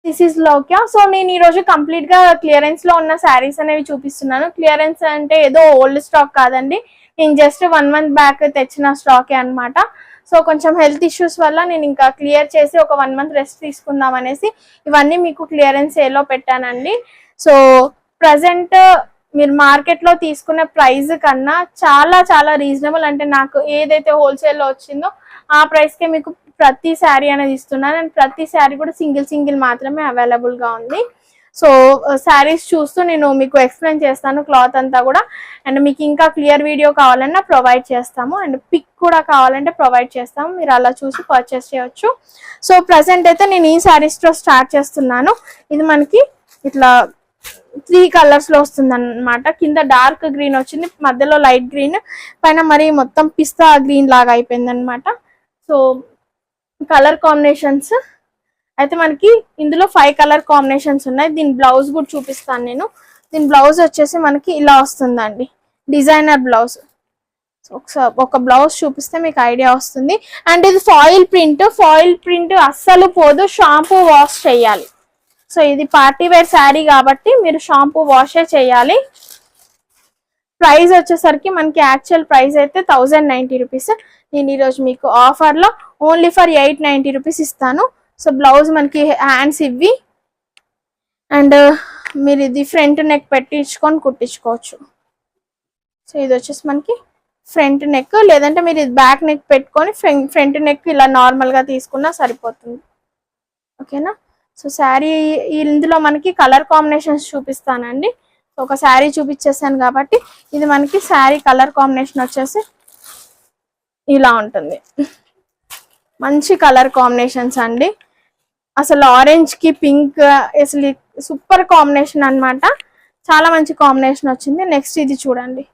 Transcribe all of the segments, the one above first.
This is లోక్యా. So నేను ఈ రోజు కంప్లీట్ గా క్లియరెన్స్ లో ఉన్న శారీస్ అనేవి చూపిస్తున్నాను. క్లియరెన్స్ అంటే ఏదో ఓల్డ్ స్టాక్ కాదండి, నేను జస్ట్ 1 month బ్యాక్ తెచ్చిన స్టాకే అన్నమాట. సో కొంచెం హెల్త్ ఇష్యూస్ వల్ల నేను ఇంకా క్లియర్ చేసి ఒక 1 month రెస్ట్ తీసుకుందాం అనేసి ఇవన్నీ మీకు క్లియరెన్స్ ఏలో పెట్టానండి. సో ప్రజెంట్ మీరు మార్కెట్ లో తీసుకునే ప్రైస్ కన్నా చాలా చాలా రీజనబుల్, అంటే నాకు ఏదైతే హోల్సేల్ లో వచ్చిందో ఆ ప్రైస్ కే మీకు ప్రతి శారీ అనేది ఇస్తున్నాను. అండ్ ప్రతి శారీ కూడా సింగిల్ మాత్రమే అవైలబుల్ గా ఉంది. సో శారీస్ చూస్తూ నేను మీకు ఎక్స్ప్లెయిన్ చేస్తాను క్లాత్ అంతా కూడా. అండ్ మీకు ఇంకా క్లియర్ వీడియో కావాలన్నా ప్రొవైడ్ చేస్తాము, అండ్ పిక్ కూడా కావాలంటే ప్రొవైడ్ చేస్తాము, మీరు అలా చూసి పర్చేస్ చేయొచ్చు. సో ప్రజెంట్ అయితే నేను ఈ శారీస్ తో స్టార్ట్ చేస్తున్నాను. ఇది మనకి ఇట్లా 3 కలర్స్ లో వస్తుంది అనమాట. కింద డార్క్ గ్రీన్ వచ్చింది, మధ్యలో లైట్ గ్రీన్, పైన మరి మొత్తం పిస్తా గ్రీన్ లాగా అయిపోయింది అనమాట. సో కలర్ కాంబినేషన్స్ అయితే మనకి ఇందులో 5 కలర్ కాంబినేషన్స్ ఉన్నాయి. దీని బ్లౌజ్ కూడా చూపిస్తాను నేను. దీని బ్లౌజ్ వచ్చేసి మనకి ఇలా వస్తుందండి, డిజైనర్ బ్లౌజ్. ఒక బ్లౌజ్ చూపిస్తే మీకు ఐడియా వస్తుంది. అండ్ ఇది ఫాయిల్ ప్రింట్ అస్సలు పోదు, షాంపూ వాష్ చేయాలి. సో ఇది పార్టీ వేర్ శారీ కాబట్టి మీరు షాంపూ వాషే చేయాలి. ప్రైస్ వచ్చేసరికి మనకి యాక్చువల్ ప్రైస్ అయితే 1090 రూపీస్. నేను ఈరోజు మీకు ఆఫర్ లో ఓన్లీ ఫర్ 890 రూపీస్ ఇస్తాను. సో బ్లౌజ్ మనకి హ్యాండ్స్ ఇవి, అండ్ మీరు ఇది ఫ్రంట్ నెక్ పెట్టించుకొని కుట్టించుకోవచ్చు. సో ఇది వచ్చేసి మనకి ఫ్రంట్ నెక్, లేదంటే మీరు ఇది బ్యాక్ నెక్ పెట్టుకొని ఫ్రంట్ నెక్ ఇలా నార్మల్ గా తీసుకున్నా సరిపోతుంది. ఓకేనా. సో శారీ ఇందులో మనకి కలర్ కాంబినేషన్స్ చూపిస్తానండి. ఒక శారీ చూపించేసాను కాబట్టి ఇది మనకి శారీ కలర్ కాంబినేషన్ వచ్చేసి ఇలా ఉంటుంది. మంచి కలర్ కాంబినేషన్స్ అండి, అసలు ఆరెంజ్ కి పింక్ అసలు సూపర్ కాంబినేషన్ అన్నమాట. చాలా మంచి కాంబినేషన్ వచ్చింది. నెక్స్ట్ ఇది చూడండి,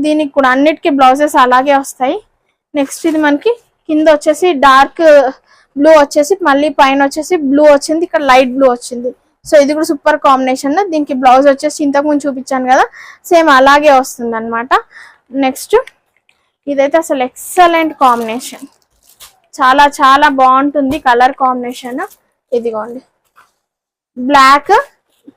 దీనికి కూడా అన్నిటికీ బ్లౌజెస్ అలాగే వస్తాయి. నెక్స్ట్ ఇది మనకి కింద వచ్చేసి డార్క్ బ్లూ వచ్చేసి మళ్ళీ పైన వచ్చేసి బ్లూ వచ్చింది, ఇక్కడ లైట్ బ్లూ వచ్చింది. సో ఇది కూడా సూపర్ కాంబినేషన్. దీనికి బ్లౌజ్ వచ్చేసి ఇంతకుముందు చూపించాను కదా, సేమ్ అలాగే వస్తుంది అనమాట. నెక్స్ట్ ఇదైతే అసలు ఎక్సలెంట్ కాంబినేషన్, చాలా చాలా బాగుంటుంది కలర్ కాంబినేషన్. ఇదిగోండి, బ్లాక్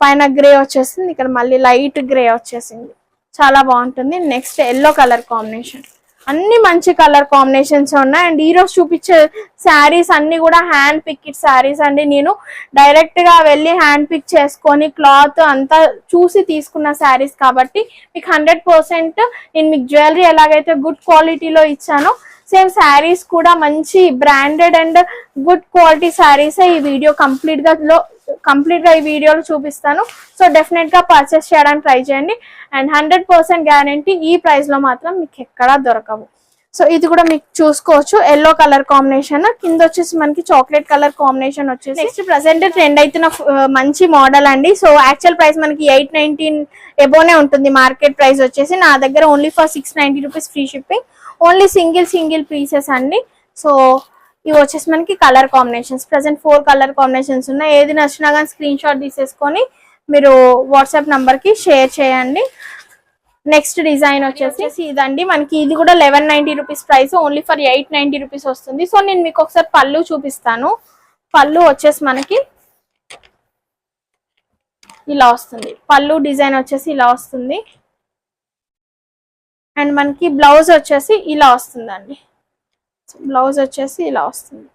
పైన గ్రే వచ్చేసింది, ఇక్కడ మళ్ళీ లైట్ గ్రే వచ్చేసింది, చాలా బాగుంటుంది. Next yellow colour combination. అన్ని మంచి కలర్ కాంబినేషన్స్ ఉన్నాయి. అండ్ ఈ రోజు చూపించే శారీస్ అన్ని కూడా హ్యాండ్ పిక్డ్ శారీస్ అండి. నేను డైరెక్ట్ గా వెళ్ళి హ్యాండ్ పిక్ చేసుకొని క్లాత్ అంతా చూసి తీసుకున్న శారీస్ కాబట్టి మీకు 100% నేను మీకు జ్యువెలరీ ఎలాగైతే గుడ్ క్వాలిటీలో ఇచ్చానో సేమ్ శారీస్ కూడా మంచి branded and good quality saris ఈ వీడియో కంప్లీట్ గా ఈ వీడియోలో చూపిస్తాను. సో డెఫినెట్ గా పర్చేస్ చేయడానికి ట్రై చేయండి. అండ్ 100% గ్యారంటీ ఈ ప్రైస్ లో మాత్రం మీకు ఎక్కడా దొరకవు. సో ఇది కూడా మీకు చూసుకోవచ్చు, ఎల్లో కలర్ కాంబినేషన్, కింద వచ్చేసి మనకి చాక్లెట్ కలర్ కాంబినేషన్ వచ్చేసి. నెక్స్ట్ ప్రెసెంట్ ట్రెండ్ అవుతున్న మంచి మోడల్ అండి. సో యాక్చువల్ ప్రైస్ మనకి 819 ఎబోనే ఉంటుంది. మార్కెట్ ప్రైస్ వచ్చేసి నా దగ్గర only for 690 rupees free shipping. Only single pieces అండి. సో ఇవి వచ్చేసి మనకి colour combinations. Present 4 colour combinations ఉన్నాయి. ఏది నచ్చినా కానీ స్క్రీన్ షాట్ తీసేసుకొని మీరు వాట్సాప్ నంబర్ కి షేర్ చేయండి. నెక్స్ట్ డిజైన్ వచ్చేసి ఇదండి, మనకి ఇది కూడా 1190 rupees price, only for 890 rupees వస్తుంది. సో నేను మీకు ఒకసారి పళ్ళు చూపిస్తాను. పళ్ళు వచ్చేసి మనకి ఇలా వస్తుంది, పళ్ళు డిజైన్ వచ్చేసి ఇలా వస్తుంది. అండ్ మనకి బ్లౌజ్ వచ్చేసి ఇలా వస్తుందండి, బ్లౌజ్ వచ్చేసి ఇలా వస్తుంది.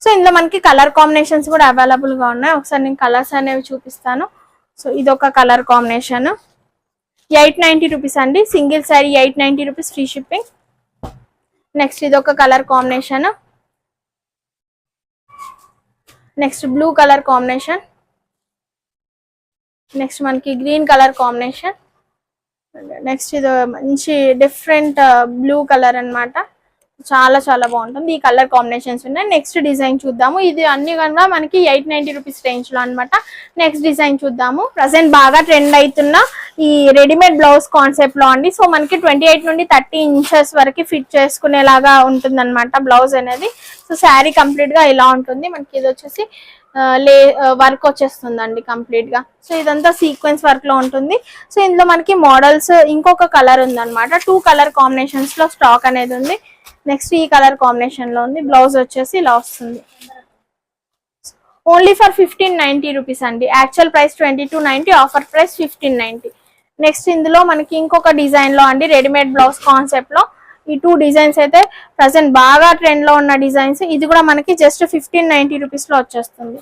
సో ఇందులో మనకి కలర్ కాంబినేషన్స్ కూడా అవైలబుల్ గా ఉన్నాయి. ఒకసారి నేను కలర్స్ అనేవి చూపిస్తాను. సో ఇదొక కలర్ కాంబినేషన్, 890 రూపీస్ అండి. Single sari 890 rupees free shipping. Next ఇదొక colour combination. Next blue colour combination. Next మనకి గ్రీన్ కలర్ కాంబినేషన్. నెక్స్ట్ ఇది మంచి డిఫరెంట్ బ్లూ కలర్ అన్నమాట, చాలా చాలా బాగుంటుంది. ఈ కలర్ కాంబినేషన్స్ ఉన్నాయి. నెక్స్ట్ డిజైన్ చూద్దాము. ఇది అన్ని కనుక మనకి 890 రూపీస్ రేంజ్ లో అనమాట. నెక్స్ట్ డిజైన్ చూద్దాము. ప్రజెంట్ బాగా ట్రెండ్ అవుతున్న ఈ రెడీమేడ్ బ్లౌజ్ కాన్సెప్ట్ లో అండి. సో మనకి 28 నుండి 30 ఇంచెస్ వరకు ఫిట్ చేసుకునేలాగా ఉంటుంది అనమాట బ్లౌజ్ అనేది. సో శారీ కంప్లీట్ గా ఇలా ఉంటుంది. మనకి ఇది వచ్చేసి వర్క్ వచ్చేస్తుందండి కంప్లీట్ గా. సో ఇదంతా సీక్వెన్స్ వర్క్ లో ఉంటుంది. సో ఇందులో మనకి మోడల్స్ ఇంకొక కలర్ ఉంది అనమాట. 2 కలర్ కాంబినేషన్స్ లో స్టాక్ అనేది ఉంది. నెక్స్ట్ ఈ కలర్ కాంబినేషన్ లో ఉంది. బ్లౌజ్ వచ్చేసి ఇలా వస్తుంది. ఓన్లీ ఫర్ 1590 రూపీస్ అండి. Actual price 2290, offer price 1590. Next ఇందులో మనకి ఇంకొక డిజైన్ లో అండి, రెడీమేడ్ బ్లౌజ్ కాన్సెప్ట్ లో ఈ 2 డిజైన్స్ అయితే ప్రజెంట్ బాగా ట్రెండ్ లో ఉన్న డిజైన్స్. ఇది కూడా మనకి జస్ట్ 1590 రూపీస్ లో వచ్చేస్తుంది.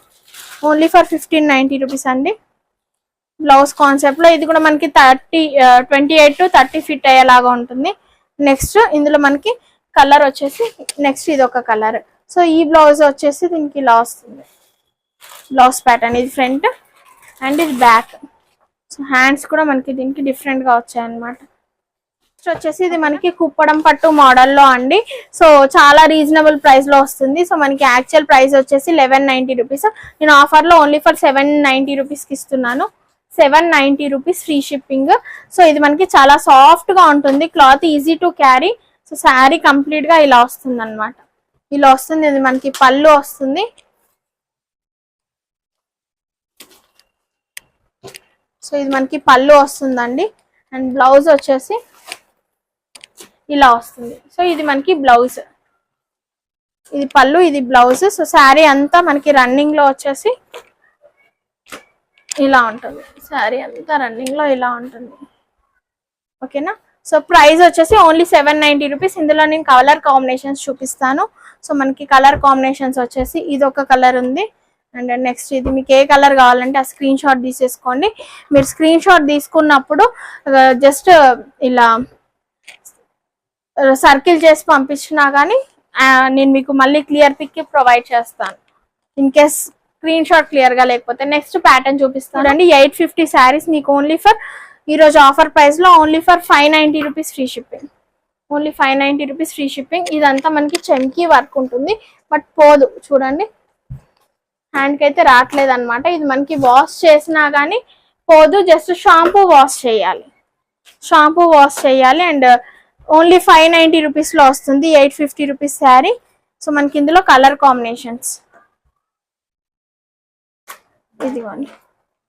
ఓన్లీ ఫర్ 1590 రూపీస్ అండి. బ్లౌజ్ కాన్సెప్ట్ లో ఇది కూడా మనకి 28 to 30 ఫిట్ అయ్యేలాగా ఉంటుంది. నెక్స్ట్ ఇందులో మనకి కలర్ వచ్చేసి నెక్స్ట్ ఇది ఒక కలర్. సో ఈ బ్లౌజ్ వచ్చేసి దీనికి ఇలా వస్తుంది. బ్లౌజ్ ప్యాటర్న్ ఇది ఫ్రంట్ అండ్ ఇది బ్యాక్. సో హ్యాండ్స్ కూడా మనకి దీనికి డిఫరెంట్ గా వచ్చాయన్నమాట. నెక్స్ట్ వచ్చేసి ఇది మనకి కుప్పడం పట్టు మోడల్లో అండి. సో చాలా రీజనబుల్ ప్రైస్ లో వస్తుంది. సో మనకి యాక్చువల్ ప్రైస్ వచ్చేసి 1190 రూపీస్. నేను ఆఫర్ లో ఓన్లీ ఫర్ 790 రూపీస్ కి ఇస్తున్నాను. 790 రూపీస్ ఫ్రీ షిప్పింగ్. సో ఇది మనకి చాలా సాఫ్ట్ గా ఉంటుంది, cloth easy to carry. So sari complete గా ఇలా వస్తుంది అనమాట. ఇలా వస్తుంది. ఇది మనకి పళ్ళు వస్తుంది. సో ఇది మనకి పళ్ళు వస్తుందండి. అండ్ బ్లౌజ్ వచ్చేసి ఇలా వస్తుంది. సో ఇది మనకి బ్లౌజ్, ఇది పళ్ళు, ఇది బ్లౌజ్. సో శారీ అంతా మనకి రన్నింగ్ లో వచ్చేసి ఇలా ఉంటుంది. శారీ అంతా రన్నింగ్ లో ఇలా ఉంటుంది. ఓకేనా. సో ప్రైస్ వచ్చేసి ఓన్లీ 790 రూపీస్. ఇందులో నేను కలర్ కాంబినేషన్స్ చూపిస్తాను. సో మనకి కలర్ కాంబినేషన్స్ వచ్చేసి ఇది ఒక కలర్ ఉంది. అండ్ నెక్స్ట్ ఇది మీకు ఏ కలర్ కావాలంటే ఆ స్క్రీన్ షాట్ తీసేసుకోండి. మీరు స్క్రీన్ షాట్ తీసుకున్నప్పుడు జస్ట్ ఇలా సర్కిల్ చేసి పంపించినా కానీ నేను మీకు మళ్ళీ క్లియర్ పిక్ ప్రొవైడ్ చేస్తాను, in case screen shot clear గా లేకపోతే. నెక్స్ట్ ప్యాటర్న్ చూపిస్తాను అండి. 850 శారీస్ మీకు ఓన్లీ ఫర్ ఈ రోజు ఆఫర్ ప్రైస్ లో only for 590 rupees free shipping. Only 590 rupees free shipping. ఇదంతా మనకి చమ్కీ వర్క్ ఉంటుంది, బట్ పోదు. చూడండి, హ్యాండ్ కి అయితే రావట్లేదు అనమాట. ఇది మనకి వాష్ చేసినా కానీ పోదు, జస్ట్ షాంపూ వాష్ చేయాలి. షాంపూ వాష్ చేయాలి. అండ్ ఓన్లీ 590 రూపీస్ లో వస్తుంది. 850 రూపీస్ శారీ. సో మనకి ఇందులో కలర్ కాంబినేషన్స్ ఇదిగోండి.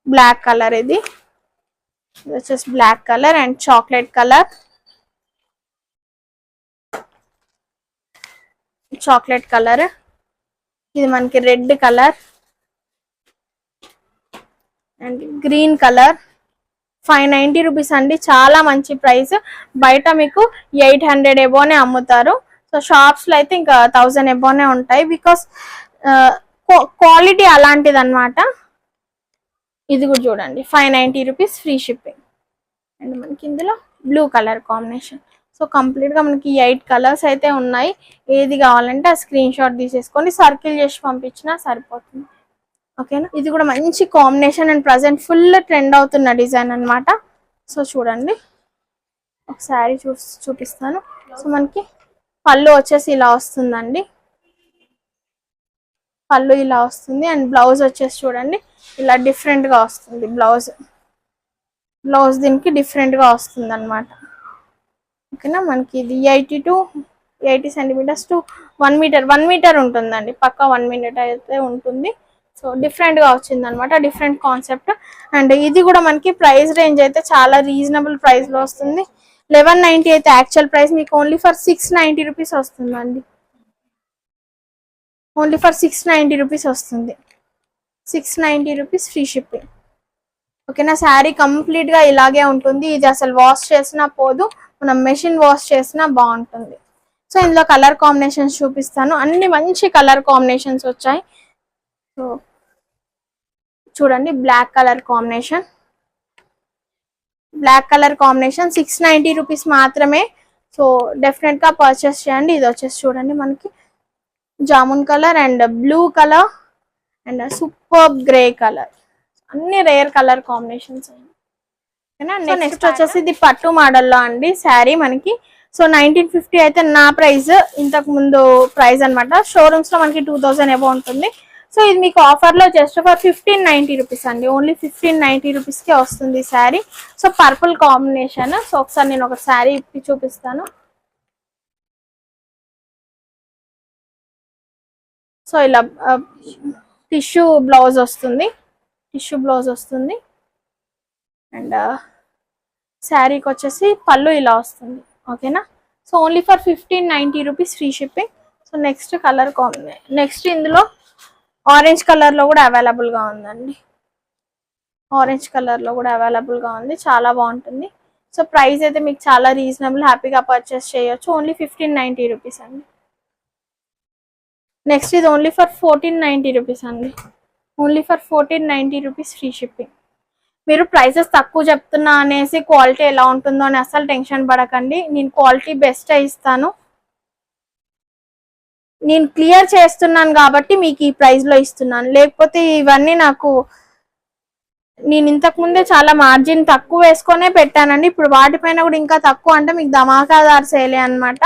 బ్లాక్ కలర్, ఇది వచ్చేసి black colour and chocolate colour, chocolate colour, ఇది మనకి red colour and green colour. 590 rupees అండి. చాలా మంచి ప్రైస్. బయట మీకు 800 ఎబోనే అమ్ముతారు. సో షాప్స్ లో అయితే ఇంకా 1000 ఎబోనే ఉంటాయి, బికాస్ క్వాలిటీ అలాంటిది అనమాట. ఇది కూడా చూడండి, 590 రూపీస్ ఫ్రీ షిప్పింగ్. అండ్ మనకి ఇందులో blue colour combination. So complete గా మనకి 8 కలర్స్ అయితే ఉన్నాయి. ఏది కావాలంటే ఆ స్క్రీన్ షాట్ తీసేసుకొని సర్కిల్ చేసి పంపించినా సరిపోతుంది. ఓకేనా. ఇది కూడా మంచి combination and present full trend అవుతున్న డిజైన్ అనమాట. సో చూడండి, ఒకసారి చూపిస్తాను. సో మనకి పళ్ళు వచ్చేసి ఇలా వస్తుందండి. పళ్ళు ఇలా వస్తుంది. అండ్ బ్లౌజ్ వచ్చేసి చూడండి ఇలా డిఫరెంట్ గా వస్తుంది. బ్లౌజ్ దీనికి డిఫరెంట్ గా వస్తుంది అనమాట. ఓకేనా. మనకి ఇది 80 సెంటీమీటర్స్ టు 1 మీటర్ ఉంటుందండి. పక్కా 1 మీటర్ అయితే ఉంటుంది. సో డిఫరెంట్ గా వచ్చింది అనమాట, డిఫరెంట్ కాన్సెప్ట్. అండ్ ఇది కూడా మనకి ప్రైస్ రేంజ్ అయితే చాలా రీజనబుల్ ప్రైస్ లో వస్తుంది. 1190 అయితే యాక్చువల్ ప్రైస్ మీకు ఓన్లీ ఫర్ 690 రూపీస్ వస్తుందండి. ఓన్లీ ఫర్ 690 రూపీస్ వస్తుంది. 690 రూపీస్ ఫ్రీ షిప్పింగ్. ఓకేనా. శారీ కంప్లీట్ గా ఇలాగే ఉంటుంది. ఇది అసలు వాష్ చేసినా పోదు, మనం మెషిన్ వాష్ చేసినా బాగుంటుంది. సో ఇందులో కలర్ కాంబినేషన్స్ చూపిస్తాను. అన్ని మంచి కలర్ కాంబినేషన్స్ వచ్చాయి. సో చూడండి, బ్లాక్ కలర్ కాంబినేషన్, 690 రూపీస్ మాత్రమే. సో డెఫినెట్ గా పర్చేస్ చేయండి. ఇది వచ్చేసి చూడండి మనకి jamun colour and blue colour and super grey colour, అన్ని రేర్ కలర్ కాంబినేషన్స్. నెక్స్ట్ వచ్చేసి ఇది పట్టు మోడల్లో అండి శారీ మనకి. సో 1950 అయితే నా ప్రైస్, ఇంతకు ముందు ప్రైస్ అనమాట. షోరూమ్స్ లో మనకి 2000 ఎబో ఉంటుంది. సో ఇది మీకు ఆఫర్ లో జస్ట్ ఫర్ 1590 రూపీస్ అండి. ఓన్లీ 1590 రూపీస్ కే వస్తుంది sari. So purple combination. So ఒకసారి నేను ఒక శారీ ఇప్పి చూపిస్తాను. సో ఇలా టిష్యూ బ్లౌజ్ వస్తుంది. అండ్ శారీకి వచ్చేసి పళ్ళు ఇలా వస్తుంది. ఓకేనా. So only for 1590 rupees free shipping. So next colour next ఇందులో ఆరెంజ్ కలర్లో కూడా అవైలబుల్గా ఉందండి. ఆరెంజ్ కలర్లో కూడా అవైలబుల్గా ఉంది, చాలా బాగుంటుంది. సో ప్రైస్ అయితే మీకు చాలా రీజనబుల్, హ్యాపీగా పర్చేస్ చేయొచ్చు. ఓన్లీ 1590 రూపీస్ అండి. నెక్స్ట్ ఇది ఓన్లీ ఫర్ 1490 రూపీస్ అండి. Only for 1490 rupees free shipping. మీరు ప్రైసెస్ తక్కువ చెప్తున్నా అనేసి క్వాలిటీ ఎలా ఉంటుందో అని అసలు టెన్షన్ పడకండి. నేను క్వాలిటీ బెస్ట్ ఇస్తాను. నేను క్లియర్ చేస్తున్నాను కాబట్టి మీకు ఈ ప్రైస్లో ఇస్తున్నాను. లేకపోతే ఇవన్నీ నేను ఇంతకు ముందే చాలా మార్జిన్ తక్కువ వేసుకొనే పెట్టానండి. ఇప్పుడు వాటిపైన కూడా ఇంకా తక్కువ అంటే మీకు ధమాకాదార్ సేలే అనమాట.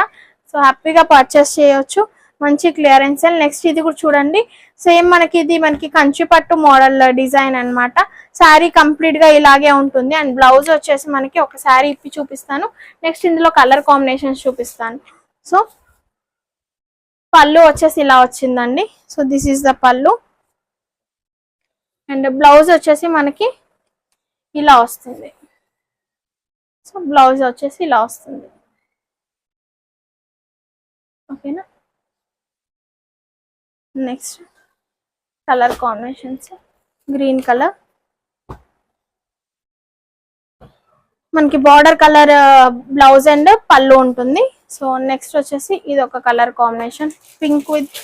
సో హ్యాపీగా పర్చేస్ చేయొచ్చు, మంచి క్లియరెన్స్ సేల్. నెక్స్ట్ ఇది కూడా చూడండి, సేమ్ మనకి కంచిపట్టు మోడల్ డిజైన్ అనమాట. శారీ కంప్లీట్ గా ఇలాగే ఉంటుంది. అండ్ బ్లౌజ్ వచ్చేసి మనకి ఒక శారీ ఇప్పి చూపిస్తాను. నెక్స్ట్ ఇందులో కలర్ కాంబినేషన్స్ చూపిస్తాను. సో పళ్ళు వచ్చేసి ఇలా వచ్చిందండి. సో దిస్ ఈస్ ద పళ్ళు. అండ్ బ్లౌజ్ వచ్చేసి మనకి ఇలా వస్తుంది. సో బ్లౌజ్ వచ్చేసి ఇలా వస్తుంది. ఓకేనా. Next colour combinations, green colour, మనకి బార్డర్ కలర్ బ్లౌజ్ అండ్ పళ్ళు ఉంటుంది. సో నెక్స్ట్ వచ్చేసి ఇది ఒక కలర్ కాంబినేషన్, పింక్ విత్,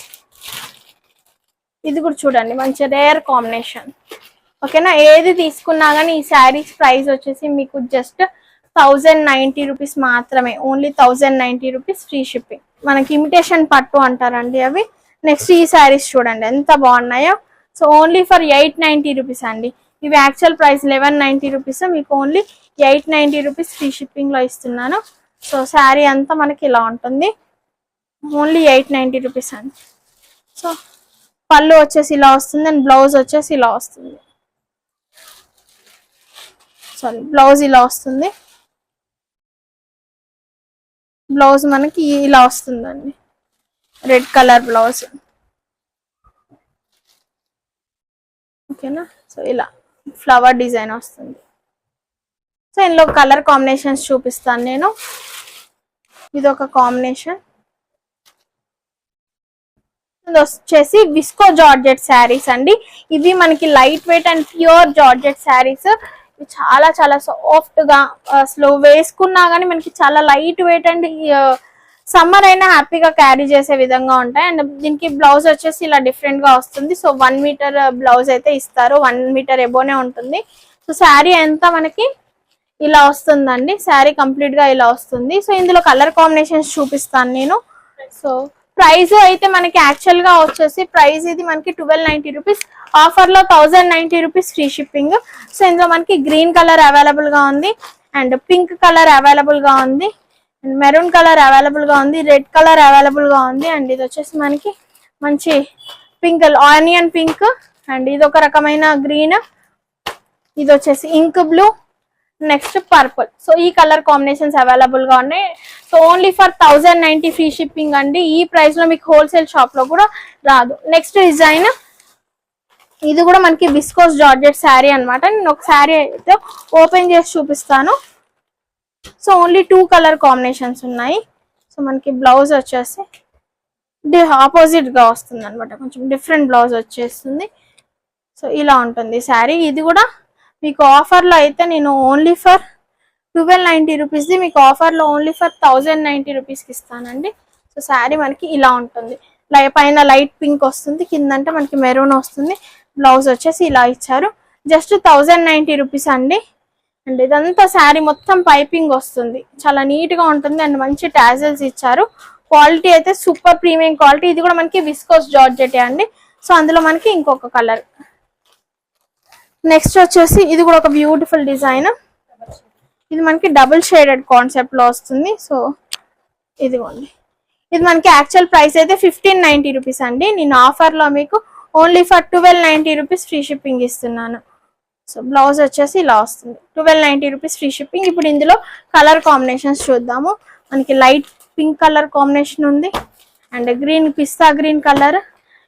ఇది కూడా చూడండి మంచి రేర్ కాంబినేషన్. ఓకేనా. ఏది తీసుకున్నా కానీ ఈ శారీస్ ప్రైస్ వచ్చేసి మీకు జస్ట్ 1090 రూపీస్ మాత్రమే. Only 1090 rupees free shipping. మనకి ఇమిటేషన్ పట్టు అంటారండి అవి. నెక్స్ట్ ఈ శారీస్ చూడండి ఎంత బాగున్నాయో. సో ఓన్లీ ఫర్ 890 రూపీస్ అండి. ఇవి యాక్చువల్ ప్రైస్ 1190 రూపీస్, మీకు ఓన్లీ 890 రూపీస్ ఫ్రీ షిప్పింగ్ లో ఇస్తున్నాను. సో శారీ అంతా మనకి ఇలా ఉంటుంది, ఓన్లీ 890 రూపీస్ అండి. సో పళ్ళు వచ్చేసి ఇలా వస్తుంది అండ్ బ్లౌజ్ వచ్చేసి ఇలా వస్తుంది. సారీ, బ్లౌజ్ ఇలా వస్తుంది. బ్లౌజ్ మనకి ఇలా వస్తుందండి, రెడ్ కలర్ బ్లౌజ్. ఓకేనా. సో ఇలా ఫ్లవర్ డిజైన్ వస్తుంది. సో ఇందులో కలర్ కాంబినేషన్స్ చూపిస్తాను నేను. ఇది ఒక కాంబినేషన్, ఇది వచ్చేసి విస్కో జార్జెట్ శారీస్ అండి. ఇవి మనకి light weight and pure georgette saris. చాలా చాలా సాఫ్ట్ గా అసలు వేసుకున్నా కానీ మనకి చాలా లైట్ వెయిట్ అండ్ సమ్మర్ అయినా హ్యాపీగా క్యారీ చేసే విధంగా ఉంటాయి. అండ్ దీనికి బ్లౌజ్ వచ్చేసి ఇలా డిఫరెంట్ గా వస్తుంది. సో 1 మీటర్ బ్లౌజ్ అయితే ఇస్తారు, 1 మీటర్ ఎబోనే ఉంటుంది. సో శారీ అంతా మనకి ఇలా వస్తుందండి, శారీ కంప్లీట్ గా ఇలా వస్తుంది. సో ఇందులో కలర్ కాంబినేషన్స్ చూపిస్తాను నేను. సో ప్రైస్ అయితే మనకి యాక్చువల్ గా వచ్చేసి ప్రైస్ ఇది మనకి 1290 రూపీస్, ఆఫర్ లో 1090 రూపీస్ ఫ్రీ షిప్పింగ్. సో ఇందులో మనకి గ్రీన్ కలర్ అవైలబుల్ గా ఉంది, అండ్ పింక్ కలర్ అవైలబుల్ గా ఉంది, అండ్ మెరూన్ కలర్ అవైలబుల్ గా ఉంది, రెడ్ కలర్ అవైలబుల్ గా ఉంది. అండ్ ఇది వచ్చేసి మనకి మంచి పింక్, ఆనియన్ పింక్, అండ్ ఇది ఒక రకమైన గ్రీన్, ఇది వచ్చేసి ink blue, next purple. So ఈ కలర్ కాంబినేషన్స్ అవైలబుల్ గా ఉన్నాయి. So only for 1090 free shipping అండి. ఈ ప్రైస్ లో మీకు హోల్సేల్ షాప్ లో కూడా రాదు. నెక్స్ట్ డిజైన్, ఇది కూడా మనకి విస్కోస్ జార్జెట్ శారీ అనమాట. నేను ఒక శారీ అయితే ఓపెన్ చేసి చూపిస్తాను. సో ఓన్లీ 2 కలర్ కాంబినేషన్స్ ఉన్నాయి. సో మనకి బ్లౌజ్ వచ్చేసి ఆపోజిట్ గా వస్తుంది అనమాట, కొంచెం డిఫరెంట్ బ్లౌజ్ వచ్చేస్తుంది. సో ఇలా ఉంటుంది శారీ. ఇది కూడా మీకు ఆఫర్ లో అయితే నేను ఓన్లీ ఫర్ 1290 రూపీస్ ది మీకు ఆఫర్ లో ఓన్లీ ఫర్ 1090 రూపీస్ కి ఇస్తానండి. సో శారీ మనకి ఇలా ఉంటుంది, పైన లైట్ పింక్ వస్తుంది, కిందంటే మనకి మెరూన్ వస్తుంది. బ్లౌజ్ వచ్చేసి ఇలా ఇచ్చారు, జస్ట్ 1090 రూపీస్ అండి. అండ్ ఇదంతా శారీ మొత్తం పైపింగ్ వస్తుంది, చాలా నీట్ గా ఉంటుంది. అండ్ మంచి టాజల్స్ ఇచ్చారు. క్వాలిటీ అయితే సూపర్ ప్రీమియం క్వాలిటీ. ఇది కూడా మనకి విస్కోస్ జార్జెట్ అండి. సో అందులో మనకి ఇంకొక కలర్. నెక్స్ట్ వచ్చేసి ఇది కూడా ఒక బ్యూటిఫుల్ డిజైన్. ఇది మనకి డబుల్ షేడెడ్ కాన్సెప్ట్ లో వస్తుంది. సో ఇదిగోండి, ఇది మనకి యాక్చువల్ ప్రైస్ అయితే 1590 రూపీస్ అండి. నేను ఆఫర్ లో మీకు only for 1290 rupees free shipping ఇస్తున్నాను. సో బ్లౌజ్ వచ్చేసి ఇలా వస్తుంది, 1290 రూపీస్ ఫ్రీ షిప్పింగ్. ఇప్పుడు ఇందులో కలర్ కాంబినేషన్స్ చూద్దాము. మనకి లైట్ పింక్ కలర్ కాంబినేషన్ ఉంది, and green pista green colour,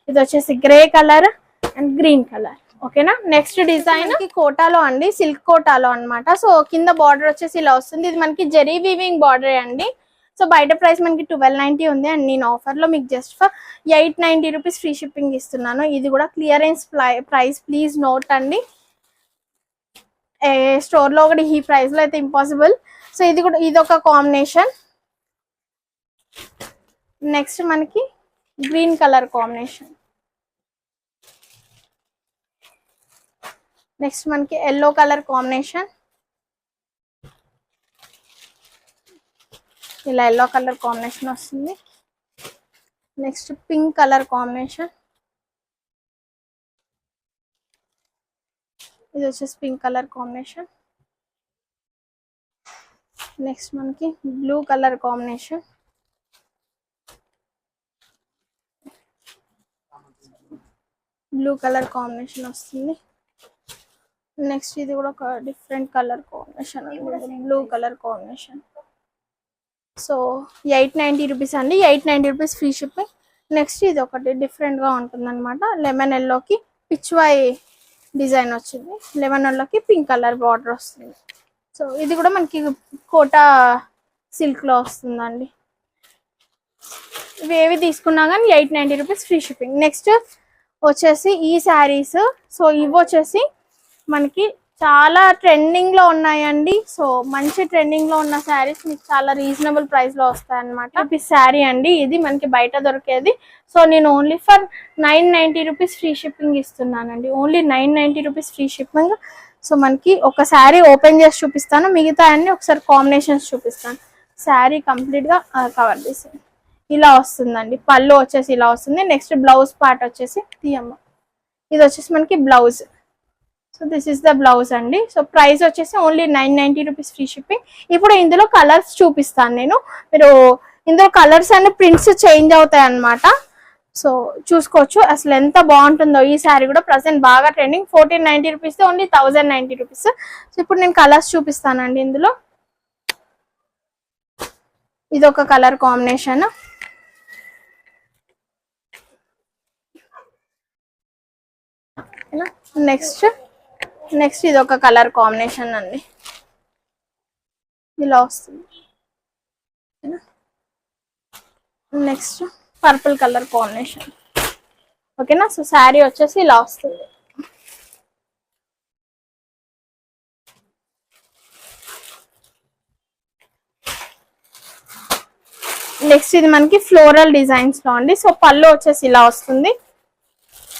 ఇది వచ్చేసి grey colour and green colour. ఓకేనా. నెక్స్ట్ డిజైన్ కోటాలో అండి, సిల్క్ కోటాలో అన్నమాట. సో కింద బార్డర్ వచ్చేసి ఇలా వస్తుంది. ఇది మనకి జెరీ వీవింగ్ బార్డర్ అండి. సో బయట ప్రైస్ మనకి 1290 ఉంది అండ్ నేను ఆఫర్లో మీకు just for 890 rupees free shipping ఇస్తున్నాను. ఇది కూడా క్లియరెన్స్ ప్రైస్, ప్లీజ్ నోట్ అండి. స్టోర్లో ఒకటి ఈ ప్రైస్లో అయితే ఇంపాసిబుల్. సో ఇది కూడా ఇదొక కాంబినేషన్. నెక్స్ట్ మనకి గ్రీన్ కలర్ కాంబినేషన్. నెక్స్ట్ మనకి ఎల్లో కలర్ కాంబినేషన్. ఇలా ఎల్లో కలర్ కాంబినేషన్ వస్తుంది. Next pink colour combination. ఇది వచ్చేసి పింక్ కలర్ కాంబినేషన్. నెక్స్ట్ మనకి blue colour combination. Blue colour combination వస్తుంది. నెక్స్ట్ ఇది కూడా ఒక different colour combination, blue colour combination. So 890 rupees అండి, 890 రూపీస్ ఫ్రీ షిప్పింగ్. నెక్స్ట్ ఇది ఒకటి డిఫరెంట్గా ఉంటుంది అనమాట. లెమన్ ఎల్లోకి పిచ్వాయ్ డిజైన్ వచ్చింది, లెమన్ ఎల్లోకి పింక్ కలర్ బార్డర్ వస్తుంది. సో ఇది కూడా మనకి కోటా సిల్క్లో వస్తుందండి. ఇవి ఏవి తీసుకున్నా కానీ 890 రూపీస్ ఫ్రీ షిప్పింగ్. నెక్స్ట్ వచ్చేసి ఈ శారీస్. సో ఇవి వచ్చేసి మనకి చాలా ట్రెండింగ్ లో ఉన్నాయండి. సో మంచి ట్రెండింగ్ లో ఉన్న శారీస్ మీకు చాలా రీజనబుల్ ప్రైస్ లో వస్తాయి అనమాట. ఈ శారీ అండి, ఇది మనకి బయట దొరికేది. సో నేను only for 990 rupees free shipping ఇస్తున్నానండి. Only 990 rupees free shipping. So మనకి ఒక శారీ ఓపెన్ చేసి చూపిస్తాను, మిగతా అన్ని ఒకసారి కాంబినేషన్స్ చూపిస్తాను. శారీ కంప్లీట్ గా కవర్ చేసాను. ఇలా వస్తుందండి. పళ్ళు వచ్చేసి ఇలా వస్తుంది. నెక్స్ట్ బ్లౌజ్ పార్ట్ వచ్చేసి తీయమ్మ, ఇది వచ్చేసి మనకి blouse. So this is the blouse అండి. సో ప్రైస్ వచ్చేసి ఓన్లీ 990 రూపీస్ ఫ్రీ షిప్పింగ్. ఇప్పుడు ఇందులో కలర్స్ చూపిస్తాను నేను. మీరు ఇందులో కలర్స్ అన్ని ప్రింట్స్ చేంజ్ అవుతాయి అన్నమాట. సో చూసుకోవచ్చు అసలు ఎంత బాగుంటుందో. ఈ శారీ కూడా ప్రజెంట్ బాగా trending. 1490 rupees only 1090 rupees. So ఇప్పుడు నేను కలర్స్ చూపిస్తానండి. ఇందులో ఇది ఒక కలర్ కాంబినేషన్. నెక్స్ట్ ఇది ఒక కలర్ కాంబినేషన్ అండి, ఇలా వస్తుంది. Next purple colour combination. ఓకేనా. సో శారీ వచ్చేసి ఇలా వస్తుంది. నెక్స్ట్ ఇది మనకి ఫ్లోరల్ డిజైన్స్ లో అండి. సో పళ్ళు వచ్చేసి ఇలా వస్తుంది.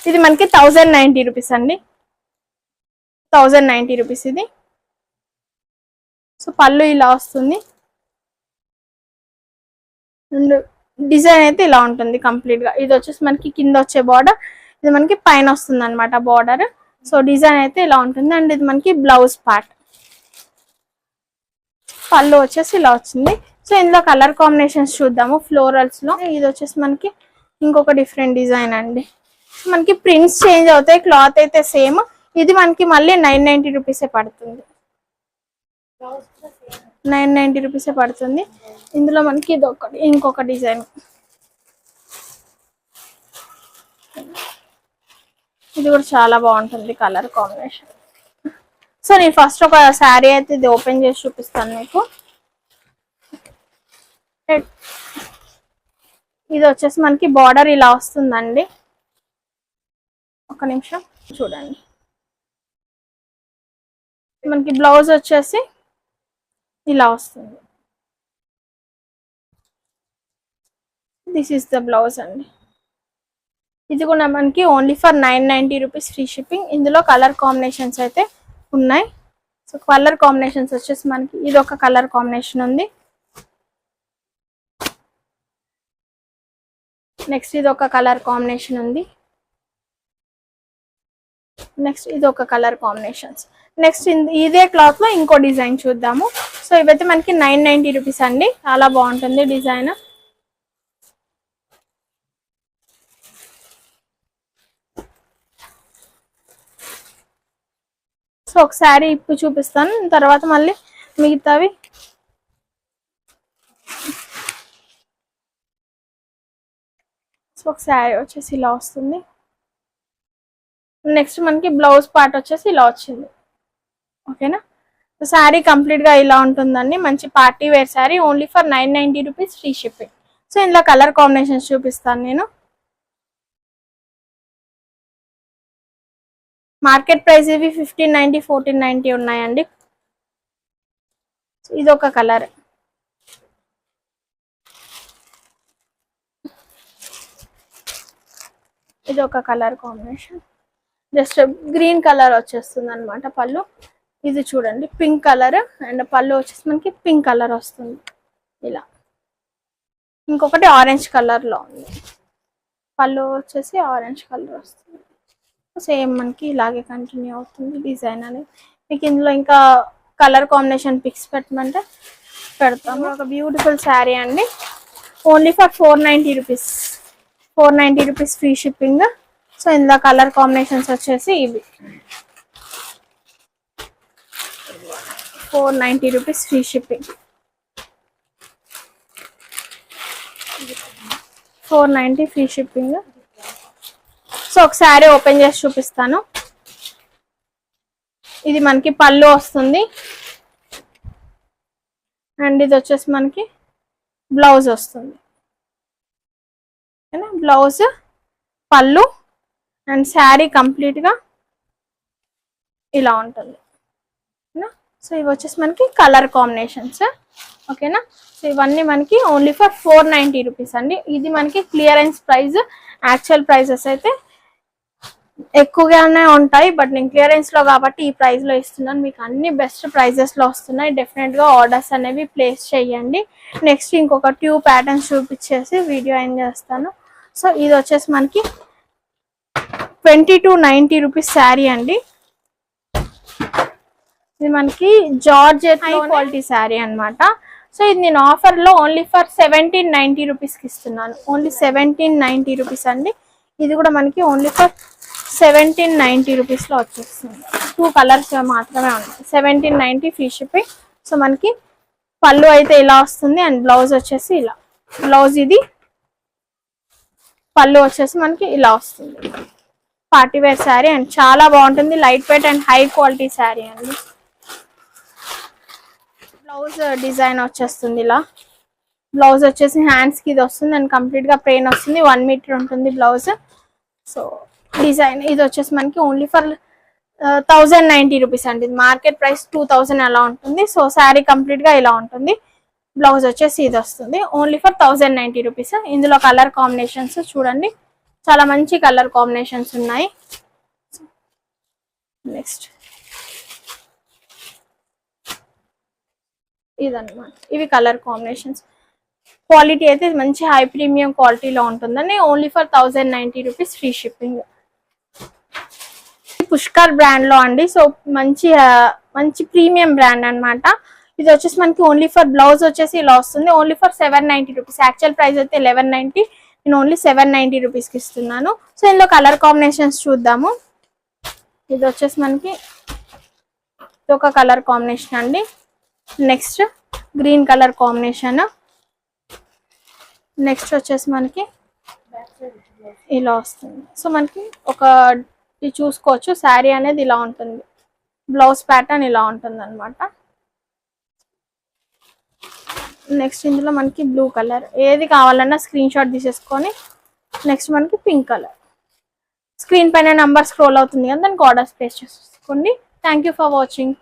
ఇది మనకి 1090 రూపీస్ అండి, 1090 రూపీస్ ఇది. సో పళ్ళు ఇలా వస్తుంది. డిజైన్ అయితే ఇలా ఉంటుంది కంప్లీట్ గా. ఇది వచ్చేసి మనకి కింద వచ్చే బార్డర్, ఇది మనకి పైన వస్తుంది అనమాట బార్డర్. సో డిజైన్ అయితే ఇలా ఉంటుంది. అండ్ ఇది మనకి బ్లౌజ్ పార్ట్. పళ్ళు వచ్చేసి ఇలా వచ్చింది. సో ఇందులో కలర్ కాంబినేషన్స్ చూద్దాము. ఫ్లోరల్స్ లో ఇది వచ్చేసి మనకి ఇంకొక డిఫరెంట్ డిజైన్ అండి. మనకి ప్రింట్స్ చేంజ్ అవుతాయి, క్లాత్ అయితే సేమ్. ఇది మనకి మళ్ళీ 990 రూపీసే పడుతుంది, 990 రూపీసే పడుతుంది. ఇందులో మనకి ఇది ఒకటి ఇంకొక డిజైన్. ఇది కూడా చాలా బాగుంటుంది కలర్ కాంబినేషన్. సో నేను ఫస్ట్ ఒక శారీ అయితే ఇది ఓపెన్ చేసి చూపిస్తాను మీకు. ఇది వచ్చేసి మనకి బార్డర్ ఇలా వస్తుందండి. ఒక నిమిషం చూడండి. మనకి బ్లౌజ్ వచ్చేసి ఇలా వస్తుంది. దిస్ ఈస్ ద బ్లౌజ్ అండి. ఇది కూడా మనకి only for 990 rupees free shipping. ఇందులో కలర్ కాంబినేషన్స్ అయితే ఉన్నాయి. సో కలర్ కాంబినేషన్స్ వచ్చేసి మనకి ఇది ఒక కలర్ కాంబినేషన్ ఉంది. నెక్స్ట్ ఇది ఒక కలర్ కాంబినేషన్ ఉంది. నెక్స్ట్ ఇది ఒక కలర్ కాంబినేషన్స్. నెక్స్ట్ ఇదే క్లాత్ లో ఇంకో డిజైన్ చూద్దాము. సో ఇవైతే మనకి 990 రూపీస్ అండి. చాలా బాగుంటుంది డిజైన్. సో ఒకసారి ఇప్పుడు చూపిస్తాను, తర్వాత మళ్ళీ మిగతావి. సో ఒక శారీ వచ్చేసి ఇలా వస్తుంది. నెక్స్ట్ మనకి బ్లౌజ్ పార్ట్ వచ్చేసి ఇలా వచ్చింది. ఓకేనా. శారీ కంప్లీట్ గా ఇలా ఉంటుందండి. మంచి party wear sari, only for 990 rupees, free shipping. So ఇందులో కలర్ కాంబినేషన్స్ చూపిస్తాను నేను. మార్కెట్ ప్రైస్ ఇవి 1590, 1490 ఉన్నాయండి. ఇది ఒక కలర్, ఇది ఒక colour combination. Just green colour వచ్చేస్తుంది అనమాట పళ్ళు. ఇది చూడండి పింక్ కలర్, అండ్ పళ్ళు వచ్చేసి మనకి పింక్ కలర్ వస్తుంది ఇలా. ఇంకొకటి ఆరెంజ్ కలర్ లో ఉంది, పళ్ళు వచ్చేసి ఆరెంజ్ కలర్ వస్తుంది. సేమ్ మనకి ఇలాగే కంటిన్యూ అవుతుంది డిజైన్ అనేది. మీకు ఇందులో ఇంకా కలర్ కాంబినేషన్ పిక్స్ పెట్టమంటే పెడతాము. ఒక బ్యూటిఫుల్ శారీ అండి, only for 490 rupees, 490 rupees free shipping. So ఇందులో కలర్ కాంబినేషన్స్ వచ్చేసి ఇవి, 490 rupees free shipping, 490 free shipping. So ఒక శారీ ఓపెన్ చేసి చూపిస్తాను. ఇది మనకి పళ్ళు వస్తుంది, అండ్ ఇది వచ్చేసి మనకి బ్లౌజ్ వస్తుంది. బ్లౌజ్, పళ్ళు, అండ్ శారీ కంప్లీట్గా ఇలా ఉంటుంది. సో ఇవి వచ్చేసి మనకి కలర్ కాంబినేషన్స్. ఓకేనా, సో ఇవన్నీ మనకి ఓన్లీ ఫర్ 490 రూపీస్ అండి. ఇది మనకి క్లియరెన్స్ ప్రైస్. యాక్చువల్ ప్రైసెస్ అయితే ఎక్కువగానే ఉంటాయి, బట్ నేను క్లియరెన్స్ లో కాబట్టి ఈ ప్రైస్ లో ఇస్తున్నాను. మీకు అన్ని బెస్ట్ ప్రైజెస్ లో వస్తున్నాయి. డెఫినెట్ గా ఆర్డర్స్ అనేవి ప్లేస్ చేయండి. నెక్స్ట్ ఇంకొక 2 ప్యాటర్న్స్ చూపించేసి వీడియో ఎండ్ చేస్తాను. సో ఇది వచ్చేసి మనకి 2290 రూపీస్ శారీ అండి. ఇది మనకి జార్జెట్ హై క్వాలిటీ శారీ అనమాట. సో ఇది నేను ఆఫర్ లో ఓన్లీ ఫర్ 1790 రూపీస్ కి ఇస్తున్నాను. ఓన్లీ 1790 రూపీస్ అండి. ఇది కూడా మనకి ఓన్లీ ఫర్ 1790 రూపీస్ లో వచ్చేస్తుంది. 2 కలర్స్ మాత్రమే ఉన్నాయి. 1790 ఫ్రీ షిప్పింగ్. సో మనకి పళ్ళు అయితే ఇలా వస్తుంది, అండ్ బ్లౌజ్ వచ్చేసి ఇలా. బ్లౌజ్ ఇది, పళ్ళు వచ్చేసి మనకి ఇలా వస్తుంది. పార్టీ వేర్ శారీ అండ్ చాలా బాగుంటుంది. Light weight and high quality sari అండి. బ్లౌజ్ డిజైన్ వచ్చేస్తుంది ఇలా. బ్లౌజ్ వచ్చేసి హ్యాండ్స్ కి ఇది వస్తుంది, అండ్ కంప్లీట్ గా ప్లెయిన్ వస్తుంది. 1 మీటర్ ఉంటుంది బ్లౌజ్. సో డిజైన్ ఇది వచ్చేసి మనకి ఓన్లీ ఫర్ 1090 రూపీస్ అండి. మార్కెట్ ప్రైస్ 2000 అలా ఉంటుంది. సో శారీ కంప్లీట్ గా ఇలా ఉంటుంది. బ్లౌజ్ వచ్చేసి ఇది వస్తుంది. Only for 1090 rupees. ఇందులో కలర్ కాంబినేషన్స్ చూడండి, చాలా మంచి కలర్ కాంబినేషన్స్ ఉన్నాయి. నెక్స్ట్ ఇదన్నమాట, ఇవి కలర్ కాంబినేషన్స్. క్వాలిటీ అయితే మంచి హై ప్రీమియం క్వాలిటీలో ఉంటుందండి. Only for 1090 rupees free shipping. Pushkar brand లో అండి. సో మంచి ప్రీమియం బ్రాండ్ అన్నమాట. ఇది వచ్చేసి మనకి ఓన్లీ ఫర్ బ్లౌజ్ వచ్చేసి ఇలా వస్తుంది. Only for 790 rupees. Actual price అయితే 1190, నేను ఓన్లీ 790 రూపీస్కి ఇస్తున్నాను. సో ఇందులో కలర్ కాంబినేషన్స్ చూద్దాము. ఇది వచ్చేసి మనకి ఇది ఒక కలర్ కాంబినేషన్ అండి. Next green colour combination. Next వచ్చేసి మనకి ఇలా వస్తుంది. సో మనకి ఒక ఇది చూసుకోవచ్చు, శారీ అనేది ఇలా ఉంటుంది. బ్లౌజ్ ప్యాటర్న్ ఇలా ఉంటుంది అనమాట. నెక్స్ట్ ఇందులో మనకి బ్లూ కలర్. ఏది కావాలన్నా స్క్రీన్ షాట్ తీసేసుకొని, నెక్స్ట్ మనకి పింక్ కలర్. స్క్రీన్ పైన నంబర్ స్క్రోల్ అవుతుంది కదా, దానికి ఆర్డర్స్ ప్లేస్ చేసుకోండి. Thank you for watching.